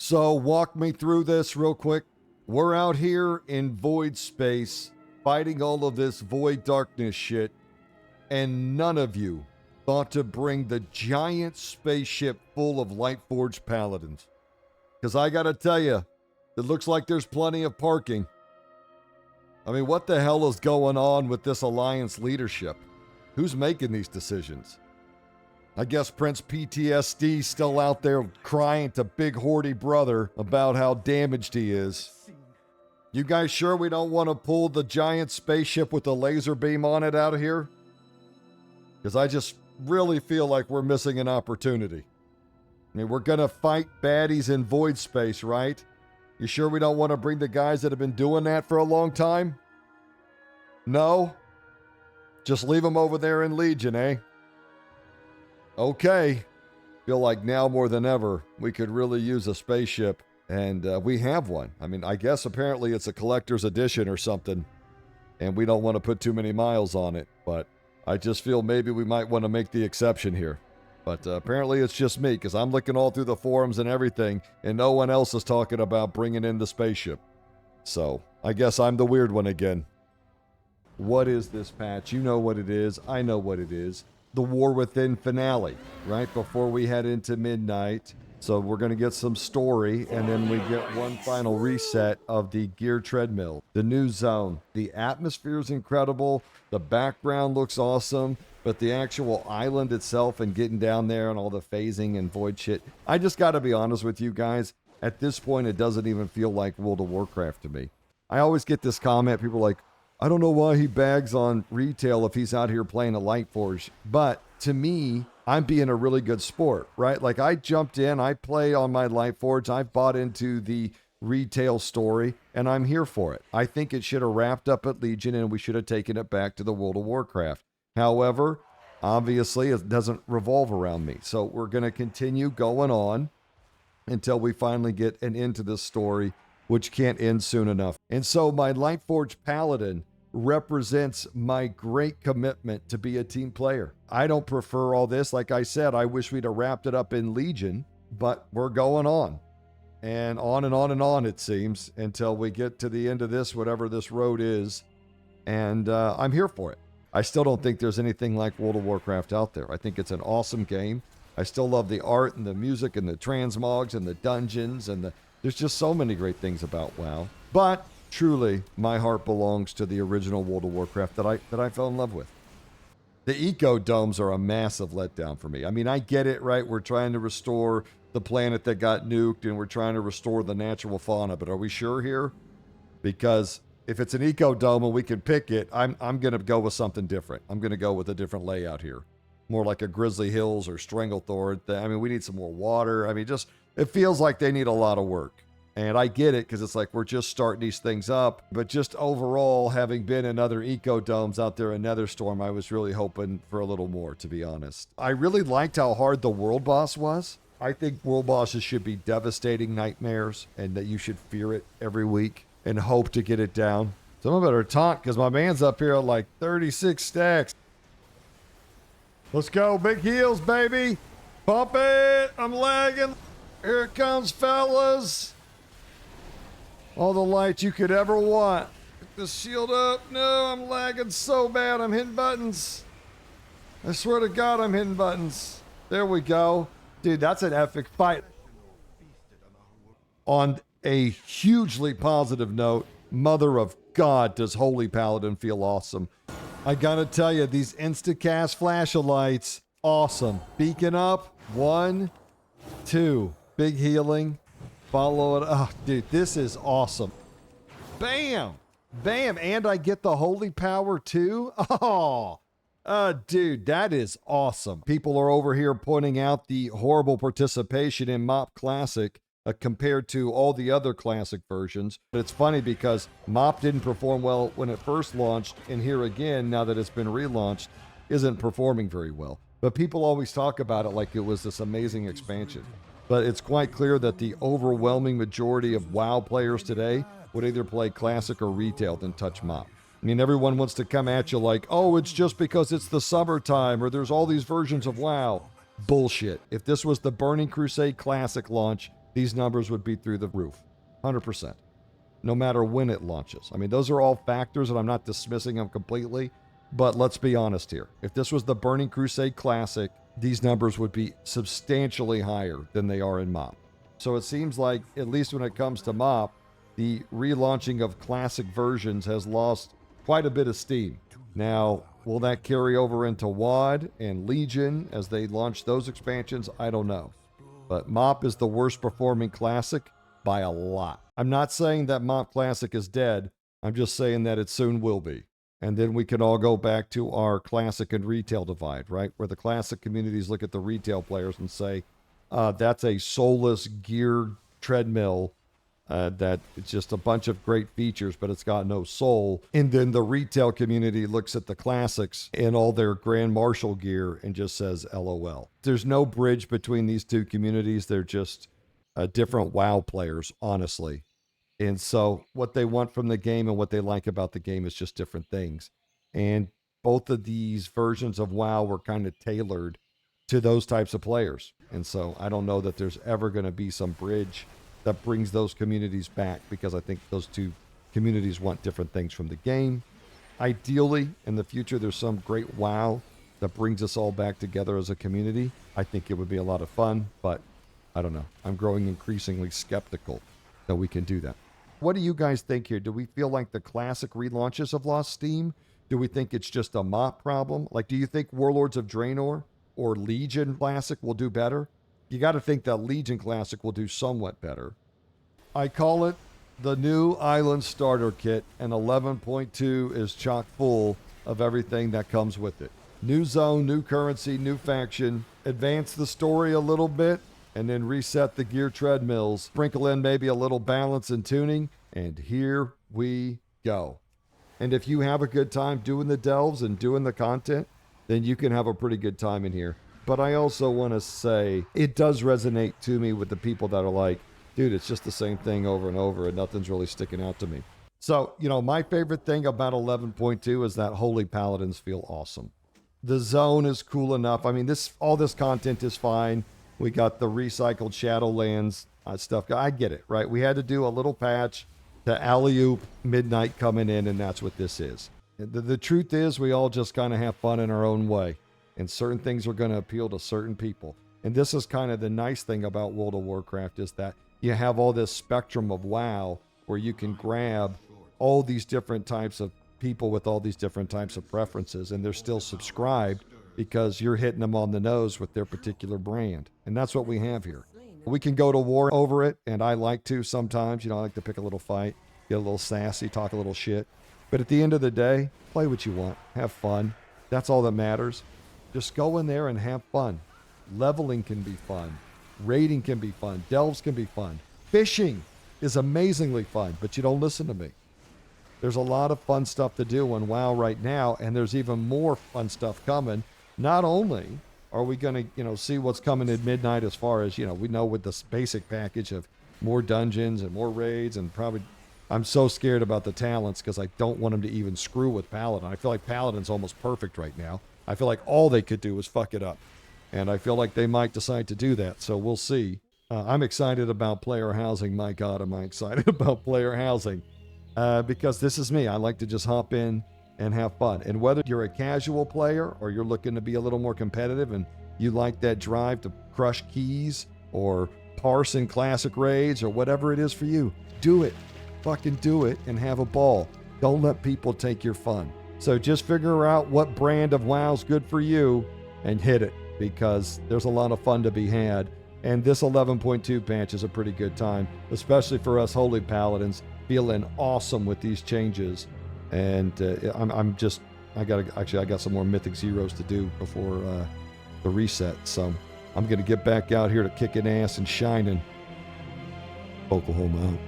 So walk me through this real quick. We're out here in void space fighting all of this void darkness shit, and none of you thought to bring the giant spaceship full of Lightforged Paladins. Because I gotta tell you, it looks like there's plenty of parking. I mean, what the hell is going on with this Alliance leadership? Who's making these decisions? I guess Prince PTSD's still out there crying to Big Horty Brother about how damaged he is. You guys sure we don't want to pull the giant spaceship with the laser beam on it out of here? Because I just really feel like we're missing an opportunity. I mean, we're going to fight baddies in void space, right? You sure we don't want to bring the guys that have been doing that for a long time? No? Just leave them over there in Legion, eh? Okay. Feel like now more than ever, we could really use a spaceship. And we have one. I mean, I guess apparently it's a collector's edition or something. And we don't want to put too many miles on it. But I just feel maybe we might want to make the exception here. But apparently it's just me, because I'm looking all through the forums and everything, and no one else is talking about bringing in the spaceship. So, I guess I'm the weird one again. What is this patch? You know what it is. I know what it is. The War Within finale, right before we head into midnight. So we're going to get some story, and then we get one final reset of the gear treadmill. The new zone. The atmosphere is incredible. The background looks awesome. But the actual island itself and getting down there and all the phasing and void shit, I just got to be honest with you guys. At this point, it doesn't even feel like World of Warcraft to me. I always get this comment. People are like, I don't know why he bags on retail if he's out here playing a Lightforge. But to me, I'm being a really good sport, right? Like I jumped in, I play on my Lightforge. I've bought into the retail story and I'm here for it. I think it should have wrapped up at Legion and we should have taken it back to the World of Warcraft. However, obviously it doesn't revolve around me. So we're going to continue going on until we finally get an end to this story, which can't end soon enough. And so my Lightforged Paladin represents my great commitment to be a team player. I don't prefer all this. Like I said, I wish we'd have wrapped it up in Legion, but we're going on. And on and on and on, it seems, until we get to the end of this, whatever this road is. And I'm here for it. I still don't think there's anything like World of Warcraft out there. I think it's an awesome game. I still love the art and the music and the transmogs and the dungeons and there's just so many great things about WoW. But truly, my heart belongs to the original World of Warcraft that I fell in love with. The eco domes are a massive letdown for me. I mean, I get it, right? We're trying to restore the planet that got nuked and we're trying to restore the natural fauna, but are we sure here? Because if it's an eco dome and we can pick it, I'm going to go with something different. I'm going to go with a different layout here. More like a Grizzly Hills or Stranglethorn. I mean, we need some more water. I mean, just, it feels like they need a lot of work. And I get it because it's like we're just starting these things up. But just overall, having been in other eco domes out there in Netherstorm, I was really hoping for a little more, to be honest. I really liked how hard the world boss was. I think world bosses should be devastating nightmares and that you should fear it every week and hope to get it down. Someone better taunt because my man's up here at like 36 stacks. Let's go, big heels, baby. Pump it. I'm lagging. Here it comes, fellas. All the light you could ever want. Pick the shield up. No, I'm lagging so bad. I'm hitting buttons. I swear to God, I'm hitting buttons. There we go. Dude, that's an epic fight. On a hugely positive note, mother of God, does Holy Paladin feel awesome. I gotta tell you, these Instacast flashlights, awesome. Beacon up, 1, 2, big healing. Follow it. Oh, dude, this is awesome. Bam! Bam! And I get the holy power too? Oh! Dude, that is awesome. People are over here pointing out the horrible participation in MoP Classic compared to all the other Classic versions. But it's funny because MoP didn't perform well when it first launched, and here again, now that it's been relaunched, isn't performing very well. But people always talk about it like it was this amazing expansion. But it's quite clear that the overwhelming majority of WoW players today would either play Classic or Retail than touch MoP. I mean, everyone wants to come at you like, oh, it's just because it's the summertime or there's all these versions of WoW. Bullshit. If this was the Burning Crusade Classic launch, these numbers would be through the roof. 100%. No matter when it launches. I mean, those are all factors, and I'm not dismissing them completely. But let's be honest here. If this was the Burning Crusade Classic, these numbers would be substantially higher than they are in MoP. So it seems like, at least when it comes to MoP, the relaunching of classic versions has lost quite a bit of steam. Now, will that carry over into WoD and Legion as they launch those expansions? I don't know. But MoP is the worst performing classic by a lot. I'm not saying that MoP Classic is dead. I'm just saying that it soon will be. And then we can all go back to our classic and retail divide, right? Where the classic communities look at the retail players and say, that's a soulless geared treadmill that it's just a bunch of great features, but it's got no soul. And then the retail community looks at the classics and all their Grand Marshal gear and just says, LOL. There's no bridge between these two communities. They're just different WoW players, honestly. And so what they want from the game and what they like about the game is just different things. And both of these versions of WoW were kind of tailored to those types of players. And so I don't know that there's ever going to be some bridge that brings those communities back, because I think those two communities want different things from the game. Ideally, in the future, there's some great WoW that brings us all back together as a community. I think it would be a lot of fun, but I don't know. I'm growing increasingly skeptical that we can do that. What do you guys think here? Do we feel like the classic relaunches have lost steam? Do we think it's just a MoP problem? Like, do you think Warlords of Draenor or Legion Classic will do better? You got to think that Legion Classic will do somewhat better. I call it the new Island Starter Kit, and 11.2 is chock full of everything that comes with it. New zone, new currency, new faction. Advance the story a little bit, and then reset the gear treadmills. Sprinkle in maybe a little balance and tuning, and here we go. And if you have a good time doing the delves and doing the content, then you can have a pretty good time in here. But I also want to say, it does resonate to me with the people that are like, dude, it's just the same thing over and over, and nothing's really sticking out to me. So, my favorite thing about 11.2 is that Holy Paladins feel awesome. The zone is cool enough. I mean, all this content is fine. We got the recycled Shadowlands stuff. I get it, right? We had to do a little patch to alley-oop Midnight coming in, and that's what this is. The truth is, we all just kind of have fun in our own way, and certain things are going to appeal to certain people. And this is kind of the nice thing about World of Warcraft, is that you have all this spectrum of WoW where you can grab all these different types of people with all these different types of preferences, and they're still subscribed because you're hitting them on the nose with their particular brand. And that's what we have here. We can go to war over it, and I like to sometimes. I like to pick a little fight, get a little sassy, talk a little shit. But at the end of the day, play what you want. Have fun. That's all that matters. Just go in there and have fun. Leveling can be fun. Raiding can be fun. Delves can be fun. Fishing is amazingly fun, but you don't listen to me. There's a lot of fun stuff to do on WoW right now, and there's even more fun stuff coming. Not only are we going to, see what's coming at Midnight as far as, we know with this basic package of more dungeons and more raids, and probably I'm so scared about the talents because I don't want them to even screw with Paladin. I feel like Paladin's almost perfect right now. I feel like all they could do was fuck it up. And I feel like they might decide to do that, so we'll see. I'm excited about player housing. My God, am I excited about player housing. Because this is me. I like to just hop in and have fun. And whether you're a casual player or you're looking to be a little more competitive and you like that drive to crush keys or parse in classic raids or whatever it is for you, do it. Fucking do it and have a ball. Don't let people take your fun. So just figure out what brand of WoW's good for you and hit it, because there's a lot of fun to be had. And this 11.2 patch is a pretty good time, especially for us Holy Paladins, feeling awesome with these changes. And I got some more Mythic Zeros to do before the reset. So I'm going to get back out here to kicking ass and shining. Oklahoma out.